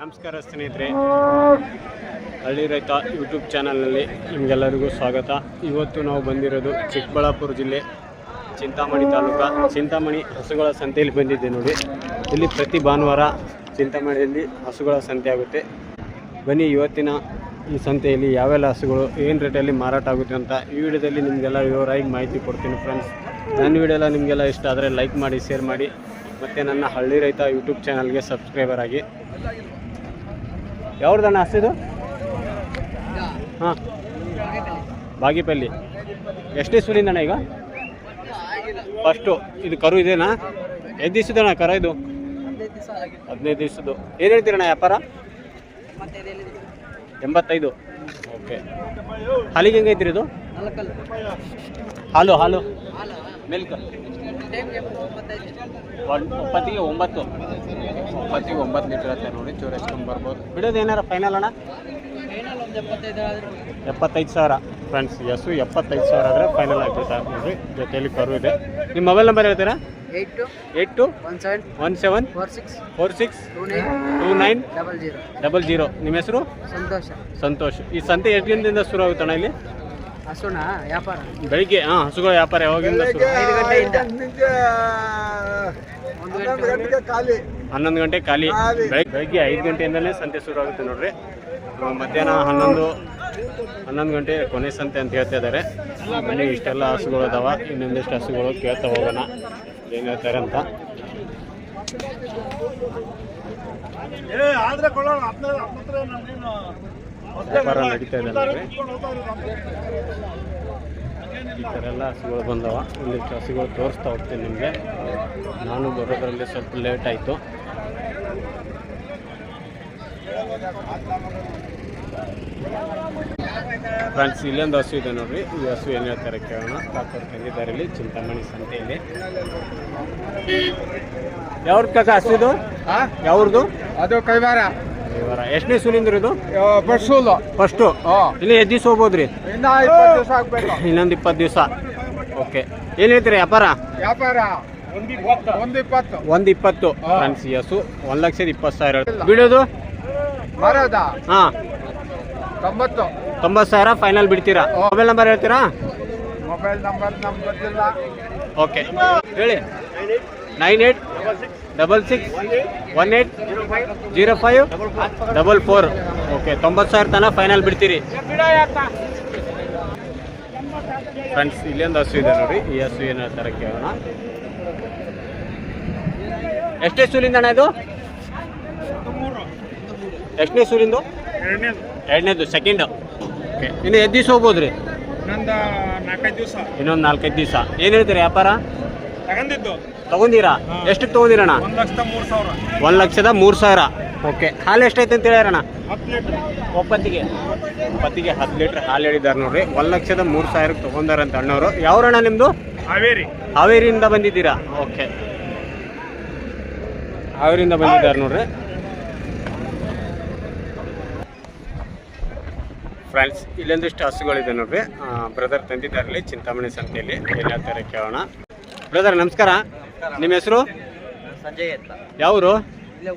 ನಮಸ್ಕಾರ ಸ್ನೇಹಿತರೆ, ಹಳ್ಳಿ ರೈತ ಯೂಟ್ಯೂಬ್ ಚಾನಲ್ನಲ್ಲಿ ನಿಮಗೆಲ್ಲರಿಗೂ ಸ್ವಾಗತ. ಇವತ್ತು ನಾವು ಬಂದಿರೋದು ಚಿಕ್ಕಬಳ್ಳಾಪುರ ಜಿಲ್ಲೆ ಚಿಂತಾಮಣಿ ತಾಲೂಕು ಚಿಂತಾಮಣಿ ಹಸುಗಳ ಸಂತೆಯಲ್ಲಿ ಬಂದಿದ್ದೆ ನೋಡಿ. ಇಲ್ಲಿ ಪ್ರತಿ ಭಾನುವಾರ ಚಿಂತಾಮಣಿಯಲ್ಲಿ ಹಸುಗಳ ಸಂತೆ ಆಗುತ್ತೆ. ಬನ್ನಿ ಇವತ್ತಿನ ಈ ಸಂತೆಯಲ್ಲಿ ಯಾವೆಲ್ಲ ಹಸುಗಳು ಏನು ರೇಟಲ್ಲಿ ಮಾರಾಟ ಆಗುತ್ತೆ ಅಂತ ಈ ವಿಡಿಯೋದಲ್ಲಿ ನಿಮಗೆಲ್ಲ ವಿವರವಾಗಿ ಮಾಹಿತಿ ಕೊಡ್ತೀನಿ ಫ್ರೆಂಡ್ಸ್. ನನ್ನ ವಿಡಿಯೋ ಎಲ್ಲ ನಿಮಗೆಲ್ಲ ಇಷ್ಟ ಆದರೆ ಲೈಕ್ ಮಾಡಿ, ಶೇರ್ ಮಾಡಿ, ಮತ್ತು ನನ್ನ ಹಳ್ಳಿ ರೈತ ಯೂಟ್ಯೂಬ್ ಚಾನಲ್ಗೆ ಸಬ್ಸ್ಕ್ರೈಬರ್ ಆಗಿ. ಯಾವ್ದಣ್ಣ ಹಸಿದು? ಹಾಂ, ಬಾಗಿಪಲ್ಲಿ. ಎಷ್ಟೇ ಸುಲಿಂದಣ್ಣ ಈಗ? ಫಸ್ಟು ಇದು ಕರು ಇದೆನಾ? ಎಷ್ಟು ದಿವಸದಣ್ಣ ಕರ ಇದು? 15 ದಿವಸದ್ದು. ಏನು ಹೇಳ್ತೀರಣ್ಣ ವ್ಯಾಪಾರ? 85. ಓಕೆ. ಹಾಲಿಗೆ ಹೆಂಗೈತ್ರಿ ಇದು? ಹಾಲು ಮಿಲ್ಕ್ 9 ಲೀಟರ್ ಅಂತ ನೋಡಿ. ಚೂರು ಹೆಚ್ಚ್ಕೊಂಡು ಬರ್ಬೋದು. ಬಿಡೋದು ಏನಾರ ಫೈನಲ್ ಅಣ್ಣ? 75,000 ಫ್ರೆಂಡ್ಸ್. ಎಸ್ಸು 75,000 ಆದರೆ ಫೈನಲ್ ಆಗ್ತೈತೆ ನೋಡಿರಿ. ಜೊತೆಯಲ್ಲಿ ಕರು ಇದೆ. ನಿಮ್ಮ ಮೊಬೈಲ್ ನಂಬರ್ ಹೇಳ್ತೀರಾ? 8217462900. ನಿಮ್ಮ ಹೆಸರು? ಸಂತೋಷ್. ಈ ಸಂತೆ ಎಷ್ಟು ದಿನದಿಂದ ಶುರು ಆಗುತ್ತಣ್ಣ ಇಲ್ಲಿ? ಬೆಳಿಗ್ಗೆ ಹಸುಗಳ ವ್ಯಾಪಾರ ಯಾವಾಗಿಂದ ಶುರು? 11 ಗಂಟೆ ಖಾಲಿ. ಬೆಳಿಗ್ಗೆ 5 ಗಂಟೆಯಿಂದಲೇ ಸಂತೆ ಶುರು ಆಗುತ್ತೆ ನೋಡ್ರಿ. ಮಧ್ಯಾಹ್ನ 11 ಗಂಟೆ ಕೊನೆ ಸಂತೆ ಅಂತ ಹೇಳ್ತಾ ಇದ್ದಾರೆ. ಬನ್ನಿ, ಇಷ್ಟೆಲ್ಲ ಹಸುಗಳು ಅದಾವ. ಇನ್ನೊಂದಿಷ್ಟು ಹಸುಗಳು ಕೇಳ್ತಾ ಹೋಗೋಣ ಏನು ಹೇಳ್ತಾರೆ ಅಂತ. ವ್ಯಾಪಾರ ನಡೀತಾ ಇದೆ ನೋಡ್ರಿ. ಈ ಥರ ಎಲ್ಲ ಹಸುಗಳು ಬಂದವ. ಒಂದಿಷ್ಟು ಹಸುಗಳು ತೋರಿಸ್ತಾ ಹೋಗ್ತೀನಿ ನಿಮಗೆ. ನಾನು ಬರೋದ್ರಲ್ಲಿ ಸ್ವಲ್ಪ ಲೇಟ್ ಆಯಿತು. ಫ್ರೆಂಡ್ಸ್, ಇಲ್ಲೊಂದು ಹಸು ಇದೆ ನೋಡ್ರಿ. ಈ ಹಸು ಏನು ಹೇಳ್ತಾರೆ ಕೇಳೋಣ. ಕಾಕೋರು ತಂದಿದ್ದಾರೆ ಇಲ್ಲಿ ಚಿಂತಾಮಣಿ ಸಂತೆಯಲ್ಲಿ. ಯಾವ್ದು ಕಾಕ ಹಸು ಇದು? ಯಾವ್ದು? ಅದು ಕೈವಾರ. ಎಷ್ಟನೇ ಸೂಲಿಂದ್ರ ಇದು? ಫಸ್ಟು. ಇಲ್ಲಿ ಎಷ್ಟು ದಿವಸ ಹೋಗ್ಬೋದ್ರಿ? ಇನ್ನೊಂದು 20 ದಿವಸ. ಓಕೆ. ಏನು ಹೇಳ್ತೀರಿ ವ್ಯಾಪಾರ? 120 ಫ್ರೆಂಡ್ಸ್. ಈ ಹಸು 1,20,000. ಬಿಡೋದು? ಹಾಂ, 90,000 ಫೈನಲ್ ಬಿಡ್ತೀರಾ? ಮೊಬೈಲ್ ನಂಬರ್ ಹೇಳ್ತೀರಾ? ಮೊಬೈಲ್ ನಂಬರ್ ಓಕೆ ಹೇಳಿ. 9866180544. ಓಕೆ, 90,000 ತನಕ ಫೈನಲ್ ಬಿಡ್ತೀರಿ ಫ್ರೆಂಡ್ಸ್. ಇಲ್ಲೊಂದು ಹಸು ಇದೆ ನೋಡಿ. ಈ ಹಸು ಏನು ಹೇಳ್ತಾರೆ ಕೇಳೋಣ. ಎಷ್ಟೇ ಸೂಲಿಂದ ಅಣ್ಣ ಇದು? ಎಷ್ಟನೇ ಸೂಲಿಂದು? ಎರಡನೇದು, ಸೆಕೆಂಡ್. ಓಕೆ. ಇನ್ನು ಎಷ್ಟು ದಿವಸ ಹೋಗ್ಬೋದ್ರಿ? ಇನ್ನೊಂದು 4-5 ದಿವಸ. ಏನು ಹೇಳ್ತೀರಿ ವ್ಯಾಪಾರ? ತಗೊಂಡಿರಾ? ಎಷ್ಟಕ್ಕೆ ತಗೊಂಡಿರಣ್ಣ? 1,03,000. ಓಕೆ. ಹಾಲು ಎಷ್ಟೈತೆ ಅಂತ ಹೇಳ್ಯಾರಣ್ಣ? ಒಪ್ಪತ್ತಿಗೆ 10 ಲೀಟ್ರ್ ಹಾಲು ಹೇಳಿದ್ದಾರೆ ನೋಡ್ರಿ. 1,03,000 ತೊಗೊಂಡಾರಂತ ಅಣ್ಣವರು. ಯಾವ್ರಣ್ಣ ನಿಮ್ಮದು? ಹಾವೇರಿಯಿಂದ ಬಂದಿದ್ದೀರಾ? ಓಕೆ, ಹಾವೇರಿಯಿಂದ ಬಂದಿದ್ದಾರೆ ನೋಡ್ರಿ ಫ್ರೆಂಡ್ಸ್. ಇಲ್ಲೊಂದಿಷ್ಟು ಹಸುಗಳಿದೆ ನೋಡ್ರಿ. ಬ್ರದರ್ ತಂದಿದ್ದಾರಲ್ಲಿ ಚಿಂತಾಮಣಿ ಸಂತೆಯಲ್ಲಿ. ಏನು ಹೇಳ್ತಾರೆ ಕೇಳೋಣ. ಬ್ರದರ್ ನಮಸ್ಕಾರ. ನಿಮ್ಮ ಹೆಸರು? ಸಂಜಯ್ ಅಂತ. ಯಾವರು?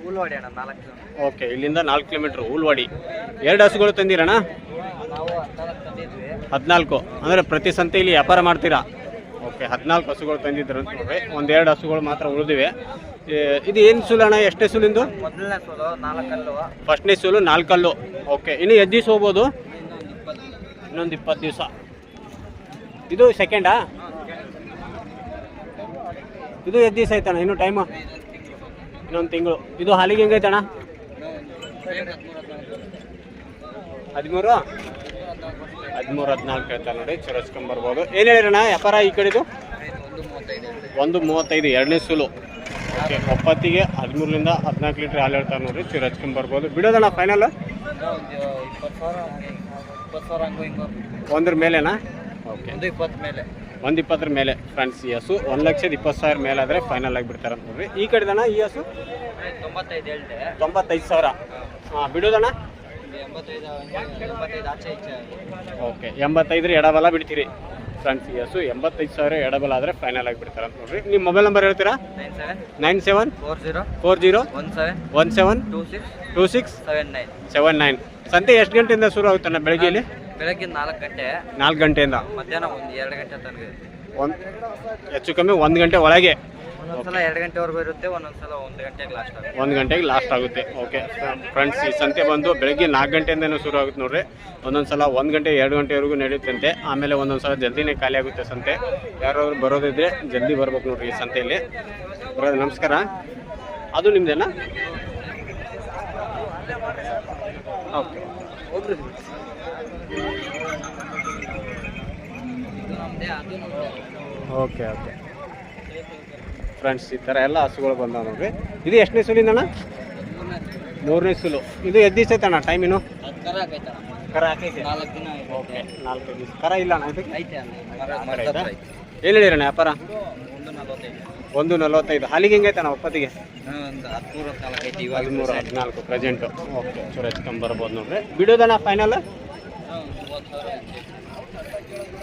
ಉಲ್ವಾಡಿ ಅಣ್ಣ. 4 ಕಿಲೋಮೀಟರ್. ಓಕೆ, ಇಲ್ಲಿಂದ 4 ಕಿಲೋಮೀಟ್ರ್ ಉಲ್ವಾಡಿ. 2 ಹಸುಗಳು ತಂದಿರಣ್ಣ? ನಾವು 14 ತಂದಿದ್ವಿ. 14 ಅಂದರೆ ಪ್ರತಿ ಸಂತೆಯಲ್ಲಿ ವ್ಯಾಪಾರ ಮಾಡ್ತೀರಾ? ಓಕೆ, 14 ಹಸುಗಳು ತಂದಿದ್ರು ಅಂತ ನೋಡ್ರಿ. 1-2 ಹಸುಗಳು ಮಾತ್ರ ಉಳಿದಿವೆ. ಇದು ಏನು ಸೂಲು ಅಣ್ಣ? ಎಷ್ಟೇ ಸೂಲಿಂದು? ಮೊದಲನೇ ಸೂಲು 4 ಕಲ್ಲು. ಫಸ್ಟ್ನೇ ಸೂಲು 4 ಕಲ್ಲು. ಓಕೆ. ಇನ್ನು ಎಷ್ಟು ದಿವಸ ಹೋಗ್ಬೋದು? ಇನ್ನೊಂದು 20 ದಿವಸ. ಇದು ಸೆಕೆಂಡಾ? ಇದು ಎಷ್ಟು ದಿವಸ ಆಯ್ತಣ್ಣ? ಇನ್ನೂ ಟೈಮು? ಇನ್ನೊಂದು ತಿಂಗಳು. ಇದು ಹಾಲಿಗೆ ಹೆಂಗೈತಣ್ಣ? 13-14 ಹೇಳ್ತಾರೆ ನೋಡಿ. ಚುರಸ್ಕೊಂಬರ್ಬೋದು. ಏನು ಹೇಳಿರಣ್ಣ ವ್ಯಾಪಾರ ಈ ಕಡೆದು? 135 ಎರಡನೇ ಸೂಲು. ಓಕೆ. ಒಪ್ಪತ್ತಿಗೆ 13-14 ಲೀಟ್ರ್ ಹಾಲು ಹೇಳ್ತಾರೆ ನೋಡಿರಿ. ಚುರಚ್ಕೊಂಬರ್ಬೋದು. ಬಿಡೋದಣ್ಣ ಫೈನಲ್? 100 ಮೇಲೆನಾ? ಓಕೆ, 120 ಮೇಲೆ ಫ್ರೆಂಡ್ಸ್. ಈ ಹಸು 1,20,000 ಮೇಲೆ ಆದರೆ ಫೈನಲ್ ಆಗಿಬಿಡ್ತಾರೆ ಅಂತ ನೋಡ್ರಿ. ಈ ಕಡೆದಣ್ಣ ಈ ಹಸು 95,000. ಹಾಂ, ಬಿಡೋದಣ್ಣ? 85 ಆಚೆ ಈಚೆ. ಓಕೆ, 85 ಎಡಬಲ ಬಿಡ್ತೀರಿ ಫ್ರೆಂಡ್ಸ್ ಈ ಹಸು 85,000 ಎಡಬಲ್ ಆದರೆ ಫೈನಲ್ ಆಗಿ ಬಿಡ್ತಾರೆ ಅಂತ ನೋಡ್ರಿ. ನಿಮ್ಮ ಮೊಬೈಲ್ ನಂಬರ್ ಹೇಳ್ತೀರಾ? 974040 ಸಂತೆ ಎಷ್ಟು ಗಂಟೆಯಿಂದ ಶುರು ಆಗುತ್ತಣ್ಣ? ಬೆಳಗ್ಗೆಯಲ್ಲಿ ಬೆಳಗ್ಗೆ 4 ಗಂಟೆ, 4 ಗಂಟೆಯಿಂದ ಮಧ್ಯಾಹ್ನ 2 ಗಂಟೆ ತನಕ ಒಂದು ಹೆಚ್ಚು ಕಮ್ಮಿ 1 ಗಂಟೆ ಒಳಗೆ. ಒಂದೊಂದ್ಸಲ 2 ಗಂಟೆವರೆಗೂ ಇರುತ್ತೆ, ಒಂದೊಂದ್ಸಲ 1 ಗಂಟೆಗೆ ಲಾಸ್ಟ್ ಆಗುತ್ತೆ. 1 ಗಂಟೆಗೆ ಲಾಸ್ಟ್ ಆಗುತ್ತೆ. ಓಕೆ ಫ್ರೆಂಡ್ಸ್, ಈ ಸಂತೆ ಬಂದು ಬೆಳಗ್ಗೆ 4 ಗಂಟೆಯಿಂದನೂ ಶುರು ಆಗುತ್ತೆ ನೋಡ್ರಿ. ಒಂದೊಂದ್ಸಲ 1 ಗಂಟೆ 2 ಗಂಟೆವರೆಗೂ ನಡೆಯುತ್ತಂತೆ. ಆಮೇಲೆ ಒಂದೊಂದ್ಸಲ ಜಲ್ದಿನೇ ಖಾಲಿ ಆಗುತ್ತೆ ಸಂತೆ. ಯಾರಾದ್ರು ಬರೋದಿದ್ರೆ ಜಲ್ದಿ ಬರ್ಬೇಕು ನೋಡ್ರಿ ಈ ಸಂತೆಯಲ್ಲಿ. ಬರೋದು ನಮಸ್ಕಾರ. ಅದು ನಿಮ್ದೇನಾ? ಓಕೆ ಓಕೆ ಓಕೆ ಫ್ರೆಂಡ್ಸ್, ಈ ಥರ ಎಲ್ಲ ಹಸುಗಳು ಬಂದಾವ ನೋಡ್ರಿ. ಇದು ಎಷ್ಟನೇ ಸುಲಿಂದಣ್ಣ? 3ನೇ ಸುಲು. ಇದು ಎಷ್ಟು ದಿವಸ ಐತಣ್ಣ ಟೈಮಿನು? ಕರ ಹಾಕೈತೆ. ಓಕೆ 4 ದಿವಸ. ಕರ ಇಲ್ಲ ಅಣ್ಣ ಇದಕ್ಕೆ? ಏನು ಹೇಳಿರಣ್ಣ ವ್ಯಾಪಾರ? 145. ಹಾಲಿಗೆ ಹೆಂಗೈತಣ್ಣ ಒಪ್ಪತ್ತಿಗೆ? 13-14 ಪ್ರೆಸೆಂಟು. ಓಕೆ ಚೂರು ಹೆಚ್ಚುಕೊಂಬರ್ಬೋದು ನೋಡ್ರಿ. ಬಿಡೋದಣ್ಣ ಫೈನಲ್?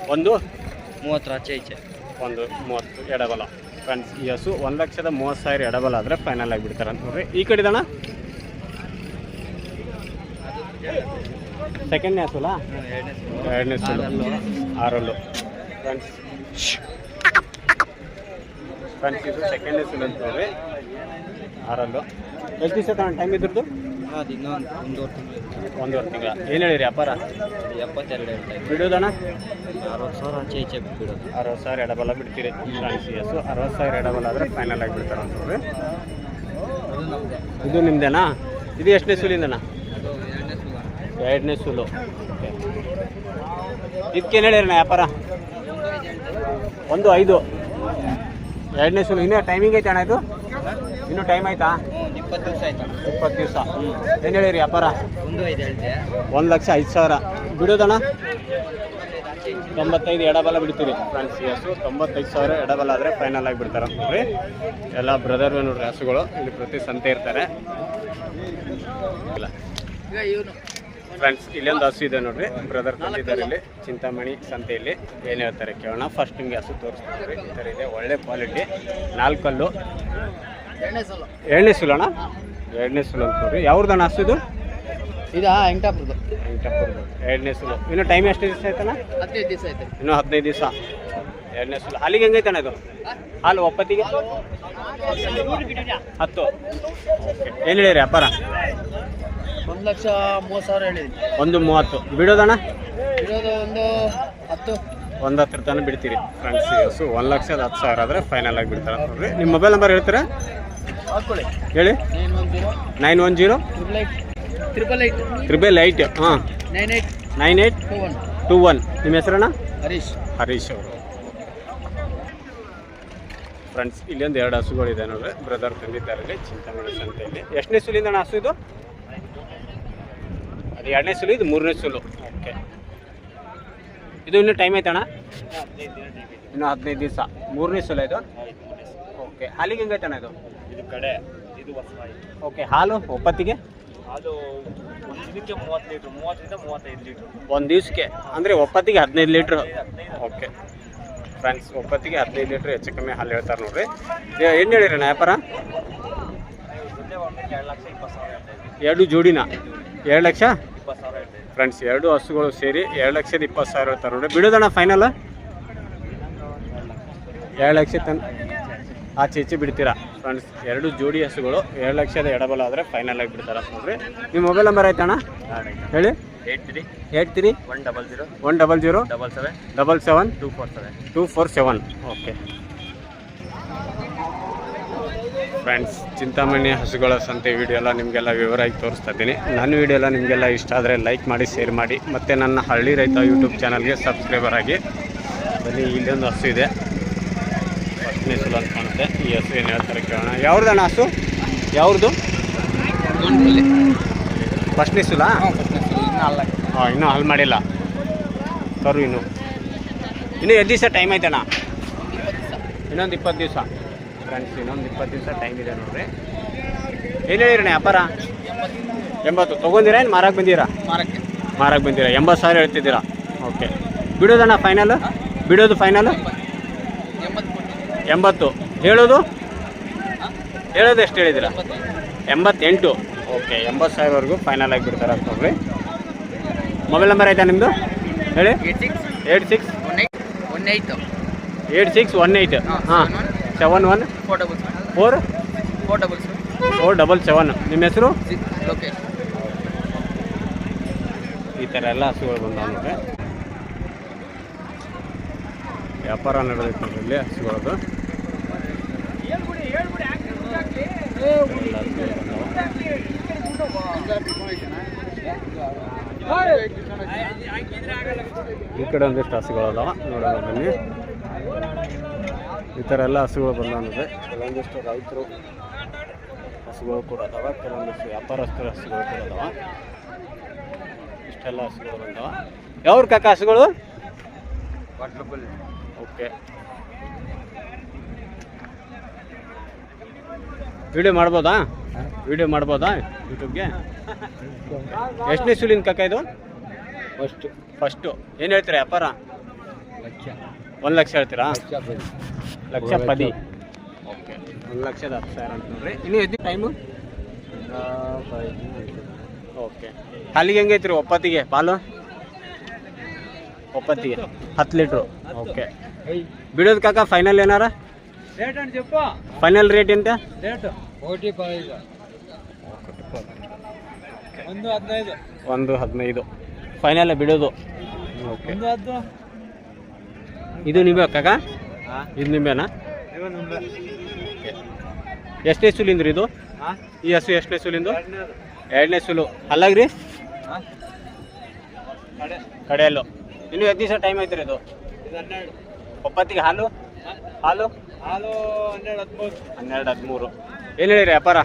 30 ಆಚೆ ಈಚೆ. 130 ಎಡಬಲ. ಫ್ರೆಂಡ್ಸ್, ಈ ಹಸು 1,30,000 ಎಡಬಲ ಆದರೆ ಫೈನಲ್ ಆಗಿ ಬಿಡ್ತಾರೆ ಅಂತ ನೋಡ್ರಿ. ಈ ಕಡೆದಣ್ಣ ಸೆಕೆಂಡ್ನೇ ಹಸುಲ? 2ನೇ ಸುಲು, 6 ಫ್ರೆಂಡ್ಸ್. ಇದು ಸೆಕೆಂಡ್ನೇ ಸುಲು ಅಂತ ನೋಡ್ರಿ, 6. ಎಷ್ಟು ದಿವಸ ತಗೊಂಡು ಟೈಮ್ ಇದ್ರದ್ದು? ಒಂದೂವರೆ ತಿಂಗಳ. ಏನು ಹೇಳಿರಿ ವ್ಯಾಪಾರ? 72 ಹೇಳ್ತಾ ಇದ್ದೀವಿ. ಬಿಡೋದಣ್ಣ 60,000 ಆಚೆ ಈಚೆ ಬಿಡೋದು. 60,000 ಎಡಬಲ ಬಿಡ್ತೀರಿ. ಫ್ರೆಂಡ್ಸ್, ಈ ಹಸು 60,000 ಎಡಬಲ ಆದರೆ ಫೈನಲ್ ಆಗಿ ಬಿಡ್ತಾರೆ ಅಂತ ನೋಡ್ರಿ. ಇದು ನಿಮ್ದೇನಾ? ಇದು ಎಷ್ಟನೇ ಸುಲಿಂದನಾ? 2ನೇ ಸುಲು. ಓಕೆ, ಇದಕ್ಕೇನು ಹೇಳಿರಣ್ಣ ವ್ಯಾಪಾರ? 1.5. 2ನೇ ಸುಲು. ಇನ್ನೂ ಟೈಮಿಂಗ್ ಐತೆ ಅಣ್ಣ ಇದು? ಇನ್ನೂ ಟೈಮ್ ಆಯ್ತಾ? 20 ದಿವಸ ಆಯ್ತು. 20 ದಿವಸ. ಏನು ಹೇಳಿರಿ ವ್ಯಾಪಾರ? 1.5 ಹೇಳ್ತೆ. 1,05,000 ಬಿಡೋದಣ್ಣ? 95 ಎಡಬಲ ಬಿಡ್ತೀರಿ. ಫ್ರೆಂಡ್ಸ್, ಈ ಹಸು 95,000 ಎಡಬಲ ಆದರೆ ಫೈನಲ್ ಆಗಿ ಬಿಡ್ತಾರೆ ಅಂತ ನೋಡ್ರಿ. ಎಲ್ಲ ಬ್ರದರ್ ನೋಡ್ರಿ ಹಸುಗಳು ಇಲ್ಲಿ ಪ್ರತಿ ಸಂತೆ ಇರ್ತಾರೆ. ಇಲ್ಲ ಫ್ರೆಂಡ್ಸ್, ಇಲ್ಲೊಂದು ಹಸು ಇದೆ ನೋಡ್ರಿ. ಬ್ರದರ್ ತಂದಿದ್ದಾರೆ ಇಲ್ಲಿ ಚಿಂತಾಮಣಿ ಸಂತೆಯಲ್ಲಿ. ಏನು ಹೇಳ್ತಾರೆ ಕೇಳೋಣ. ಫಸ್ಟ್ ನಿಮಗೆ ಹಸು ತೋರಿಸ್ತಾರೆ. ಈ ಥರ ಇದೆ, ಒಳ್ಳೆ ಕ್ವಾಲಿಟಿ, 4 ಕಲ್ಲು. 2ನೇ ಸುಲು ಅಣ್ಣ? 2ನೇ ಸುಲು ಅಂತ ನೋಡ್ರಿ. ಯಾವ್ದಣ್ಣ ಹಸು ಇದು? ಇದಾ ವೆಂಕಟಾಪುರದ್ದು. 2ನೇ ಸುಲು. ಇನ್ನು ಟೈಮ್ ಎಷ್ಟು ದಿವಸ ಆಯ್ತಣ್ಣ? 15 ದಿವಸ ಆಯ್ತು. ಇನ್ನೂ 15 ದಿವಸ. 2ನೇ ಸುಲು. ಹಾಲಿಗೆ ಹೆಂಗೈತಣ್ಣ ಇದು? ಹಾಲು ಒಪ್ಪತ್ತಿಗೆ 10. ಓಕೆ, ಏನು ಹೇಳಿರಿ ವ್ಯಾಪಾರ? 1,30,000 ಹೇಳಿದ್ವಿ. 1.30. ಬಿಡೋದಣ್ಣ? ಇರೋದು 1.10. 1.10 ತನಕ ಬಿಡ್ತೀರಿ. ಫ್ರೆಂಡ್ಸ್, ಈ ಹಸು 1,10,000 ಆದರೆ ಫೈನಲ್ ಆಗಿ ಬಿಡ್ತಾರೆ ಅಂತ ನೋಡ್ರಿ. ನಿಮ್ಮ ಮೊಬೈಲ್ ನಂಬರ್ ಹೇಳ್ತೀರಾ? ಹಾಕೊಳ್ಳಿ, ಹೇಳಿ. 910 888. ಹಾಂ, 9821. ನಿಮ್ಮ ಹೆಸರಣ್ಣ? ಹರೀಶ್ ಅವರು. ಫ್ರೆಂಡ್ಸ್, ಇಲ್ಲೊಂದು 2 ಹಸುಗಳಿದೆ ನೋಡ್ರಿ. ಬ್ರದರ್ ತಂದಿದ್ದಾರೆ ಇಲ್ಲಿ ಚಿಂತಾಮಣಿ ಸಂತೆಯಲ್ಲಿ. ಎಷ್ಟನೇ ಸುಲಿಂದಣ್ಣ ಹಸು ಇದು? ಅದು 2ನೇ ಸುಲು, ಇದು 3ನೇ ಸುಲು. ಓಕೆ, ಇದು ಇನ್ನೂ ಟೈಮ್ ಐತಣ್ಣ? ಇನ್ನೂ 15 ದಿವಸ. 3ನೇ ಸುಲು ಇದು. ಓಕೆ, ಹಾಲಿಗೆ ಹೆಂಗೈತಣ್ಣ ಇದು? ಇದು ಕಡೆ, ಇದು ಹೊಸ. ಓಕೆ, ಹಾಲು ಒಪ್ಪತ್ತಿಗೆ? ಹಾಲು ಒಂದು ದಿನಕ್ಕೆ 30 ಲೀಟ್ರ್, 30ರಿಂದ 35 ಲೀಟ್ರ್. ಒಂದು ದಿವಸಕ್ಕೆ ಅಂದರೆ ಒಪ್ಪತ್ತಿಗೆ 15 ಲೀಟ್ರ್. ಓಕೆ ಫ್ರೆಂಡ್ಸ್, ಒಪ್ಪತ್ತಿಗೆ 15 ಲೀಟ್ರ್ ಹೆಚ್ಚು ಕಮ್ಮಿ ಹಾಲು ಹೇಳ್ತಾರೆ ನೋಡ್ರಿ. ಏನು ಹೇಳಿರಣ್ಣ ವ್ಯಾಪಾರ? 2 ಜೋಡಿನ 2,20,000. ಫ್ರೆಂಡ್ಸ್, 2 ಹಸುಗಳು ಸೇರಿ 2,20,000 ಹೇಳ್ತಾರೆ ನೋಡ್ರಿ. ಬಿಡೋದಣ್ಣ ಫೈನಲ್? 2 ಲಕ್ಷ ತನಕ ಆಚೆ ಈಚೆ ಬಿಡ್ತೀರಾ. ಫ್ರೆಂಡ್ಸ್, 2 ಜೋಡಿ ಹಸುಗಳು 2 ಲಕ್ಷದ ಎಡಬಲ ಆದರೆ ಫೈನಲ್ ಆಗಿ ಬಿಡ್ತಾರೆ ನೋಡ್ರಿ. ನಿಮ್ಮ ಮೊಬೈಲ್ ನಂಬರ್ ಆಯ್ತಣ್ಣ? ಹೇಳಿ. 83 100 100 77 247. ಓಕೆ ಫ್ರೆಂಡ್ಸ್, ಚಿಂತಾಮಣಿ ಹಸುಗಳ ಸಂತೆ ವಿಡಿಯೋ ಎಲ್ಲ ನಿಮಗೆಲ್ಲ ವಿವರವಾಗಿ ತೋರಿಸ್ತಾ ಇದ್ದೀನಿ. ನನ್ನ ವಿಡಿಯೋ ಎಲ್ಲ ನಿಮಗೆಲ್ಲ ಇಷ್ಟ ಆದರೆ ಲೈಕ್ ಮಾಡಿ, ಶೇರ್ ಮಾಡಿ, ಮತ್ತು ನನ್ನ ಹಳ್ಳಿ ರೈತ ಯೂಟ್ಯೂಬ್ ಚಾನಲ್ಗೆ ಸಬ್ಸ್ಕ್ರೈಬರ್ ಆಗಿ ಬನ್ನಿ. ಇಲ್ಲೊಂದು ಹಸು ಇದೆ, 1ನೇ ಸುಲು ಅಂತ ಕಾಣುತ್ತೆ. ಈ ಹಸು ಏನು ಹೇಳ್ತಾರೆ ಕೇಳೋಣ. ಯಾವ್ದಣ್ಣ ಹಸು? ಯಾವ್ದು? 1ನೇ ಸುಲಾ? ಇನ್ನೂ ಹಾಲು ಮಾಡಿಲ್ಲ ಕರು. ಇನ್ನೂ ಎಷ್ಟು ದಿವಸ ಟೈಮ್ ಐತಣ್ಣ? ಇನ್ನೊಂದು 20 ದಿವಸ. ಫ್ರೆಂಡ್ಸ್, ಇನ್ನೊಂದು 20 ದಿವಸ ಟೈಮ್ ಇದೆ ನೋಡ್ರಿ. ಏನು ಹೇಳಿರಣ್ಣ ವ್ಯಾಪಾರ? 80. ತೊಗೊಂಡಿರಾ ಏನು ಮಾರಕ್ಕೆ ಬಂದಿರಾ? ಮಾರಕ್ಕೆ ಬಂದಿರಾ. 80,000 ಹೇಳ್ತಿದ್ದೀರಾ. ಓಕೆ, ಬಿಡೋದಣ್ಣ ಫೈನಲ್? ಬಿಡೋದು ಫೈನಲ್ 80. ಹೇಳೋದು ಎಷ್ಟು ಹೇಳಿದ್ದೀರಾ? 88. ಓಕೆ, 80,000ವರೆಗೂ ಫೈನಲ್ ಆಗಿ ಬಿಡ್ತಾರೆ ಅಂತ ನೋಡ್ರಿ. ಮೊಬೈಲ್ ನಂಬರ್ ಆಯ್ತಾ ನಿಮ್ಮದು ಹೇಳಿ? 8618 ಹಾಂ 71 477. ನಿಮ್ಮ ಹೆಸರು? ಈ ಥರ ಎಲ್ಲ ಹಸುಗಳು ಬಂದಾವೆ. ವ್ಯಾಪಾರ ನಡೆದೈತೆ ನೋಡ್ರಿ ಇಲ್ಲಿ ಹಸುಗಳದು. ಈ ಕಡೆ ಒಂದಿಷ್ಟು ಹಸುಗಳು ಅದಾವ ನೋಡೋಣ ಬನ್ನಿ. ಈ ಥರ ಎಲ್ಲ ಹಸುಗಳು ಬಂದಾವೆ. ಕೆಲವೊಂದಿಷ್ಟು ರೈತರು ಹಸುಗಳು ಕೂಡ ಅದಾವ, ಕೆಲವೊಂದಿಷ್ಟು ವ್ಯಾಪಾರಸ್ಥರ ಹಸುಗಳು ಕೂಡ ಅದಾವ. ಇಷ್ಟೆಲ್ಲ ಹಸುಗಳು ಬಂದಾವ. ಯಾವ್ರ ಕಾಕ ಹಸುಗಳು? ಓಕೆ, ವಿಡಿಯೋ ಮಾಡ್ಬೋದಾ ಯೂಟ್ಯೂಬ್ಗೆ? ಎಷ್ಟನೇ ಸುಲಿನ ಕಾಕ ಇದು? ಫಸ್ಟು. ಏನು ಹೇಳ್ತೀರಾ ವ್ಯಾಪಾರ? 1 ಲಕ್ಷ ಹೇಳ್ತೀರಾ? 1,10,000. ಓಕೆ, 1,10,000 ಅಂತ ನೋಡ್ರಿ. ಇನ್ನು ಎದ್ದು ಟೈಮು? ಓಕೆ. ಹಾಲಿಗೆ ಹೆಂಗೈತ್ರಿ ಒಪ್ಪತ್ತಿಗೆ ಪಾಲು? ಒಪ್ಪತ್ತಿಗೆ 10 ಲೀಟ್ರು. ಓಕೆ, ಬಿಡೋದು ಕಾಕ ಫೈನಲ್ ಏನಾರ? ಫೈನಲ್ ರೇಟ್ ಎಂತ? 1,15 ಫೈನಲ್ ಬಿಡೋದು. ಓಕೆ, ಇದು ನಿಂಬೆ ಕಾಕ? ಇದು ನಿಂಬೆನಾ? ಎಷ್ಟನೇ ಸುಲಿಂದ್ರಿ ಇದು? ಈ ಹಸು ಎಷ್ಟನೇ ಸುಲಿಂದು? 2ನೇ ಸುಲು. ಅಲ್ಲಾಗ್ರಿ ಕಡೆಯಲ್ಲು. ಇನ್ನು ಎಷ್ಟು ದಿವಸ ಟೈಮ್ ಐತ್ರಿ ಇದು? ಒಪ್ಪತ್ತಿಗೆ ಹಾಲು 12-13. ಏನು ಹೇಳಿರಿ ವ್ಯಾಪಾರ?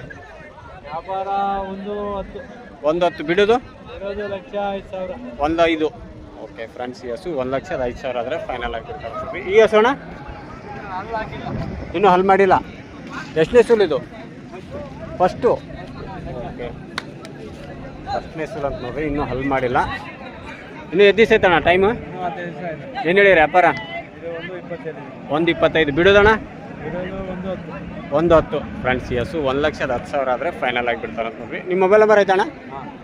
1,10 ಬಿಡೋದು? 1,05,000. ಓಕೆ ಫ್ರೆಂಡ್ಸ್, ಈ ಹಸು 1,05,000 ಆದರೆ ಫೈನಲ್ ಆಗಿರ್ತಾರೆ. ಈ ಹಸು ಅಣ್ಣ ಇನ್ನೂ ಹಲ್ ಮಾಡಿಲ್ಲ. ಎಷ್ಟನೇ ಸುಲು ಇದು? ಫಸ್ಟು. ಓಕೆ, ಫಸ್ಟ್ನೇ ಸುಲು ಅಂತ ನೋಡ್ರಿ, ಇನ್ನೂ ಹಲ್ ಮಾಡಿಲ್ಲ. ಇನ್ನೂ ಎಷ್ಟು ದಿವಸ ಐತಣ್ಣ ಟೈಮು? ಏನು ಹೇಳಿರಿ ವ್ಯಾಪಾರ? 1,25 ಬಿಡೋದಣ್ಣ? 1,10 ಫ್ರೆಂಡ್ಸ್. ಈ ಹಸು 1,10,000 ಆದರೆ ಫೈನಲ್ ಆಗಿಬಿಡ್ತಾರೆ ಅಂತ ನೋಡ್ರಿ. ನಿಮ್ಮ ಮೊಬೈಲ್ ನಂಬರ್ ಐತಣ್ಣ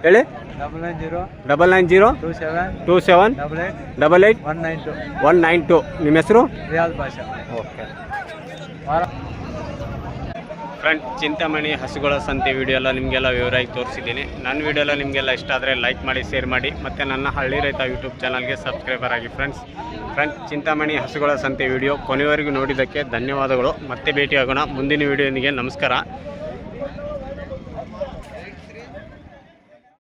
ಹೇಳಿ? 99092788 ನಿಮ್ಮ ಹೆಸರು? ಓಕೆ ಫ್ರೆಂಡ್, ಚಿಂತಾಮಣಿ ಹಸುಗಳ ಸಂತೆ ವಿಡಿಯೋ ಎಲ್ಲ ನಿಮಗೆಲ್ಲ ವಿವರವಾಗಿ ತೋರಿಸಿದ್ದೀನಿ. ನನ್ನ ವಿಡಿಯೋ ಎಲ್ಲ ನಿಮಗೆಲ್ಲ ಇಷ್ಟ ಆದರೆ ಲೈಕ್ ಮಾಡಿ, ಶೇರ್ ಮಾಡಿ, ಮತ್ತು ನನ್ನ ಹಳ್ಳಿ ರೈತ ಯೂಟ್ಯೂಬ್ ಚಾನಲ್ಗೆ ಸಬ್ಸ್ಕ್ರೈಬರ್ ಆಗಿ ಫ್ರೆಂಡ್ಸ್. ಚಿಂತಾಮಣಿ ಹಸುಗಳ ಸಂತೆ ವಿಡಿಯೋ ಕೊನೆಯವರೆಗೂ ನೋಡಿದ್ದಕ್ಕೆ ಧನ್ಯವಾದಗಳು. ಮತ್ತೆ ಭೇಟಿಯಾಗೋಣ ಮುಂದಿನ ವಿಡಿಯೋನಿಗೆ. ನಮಸ್ಕಾರ.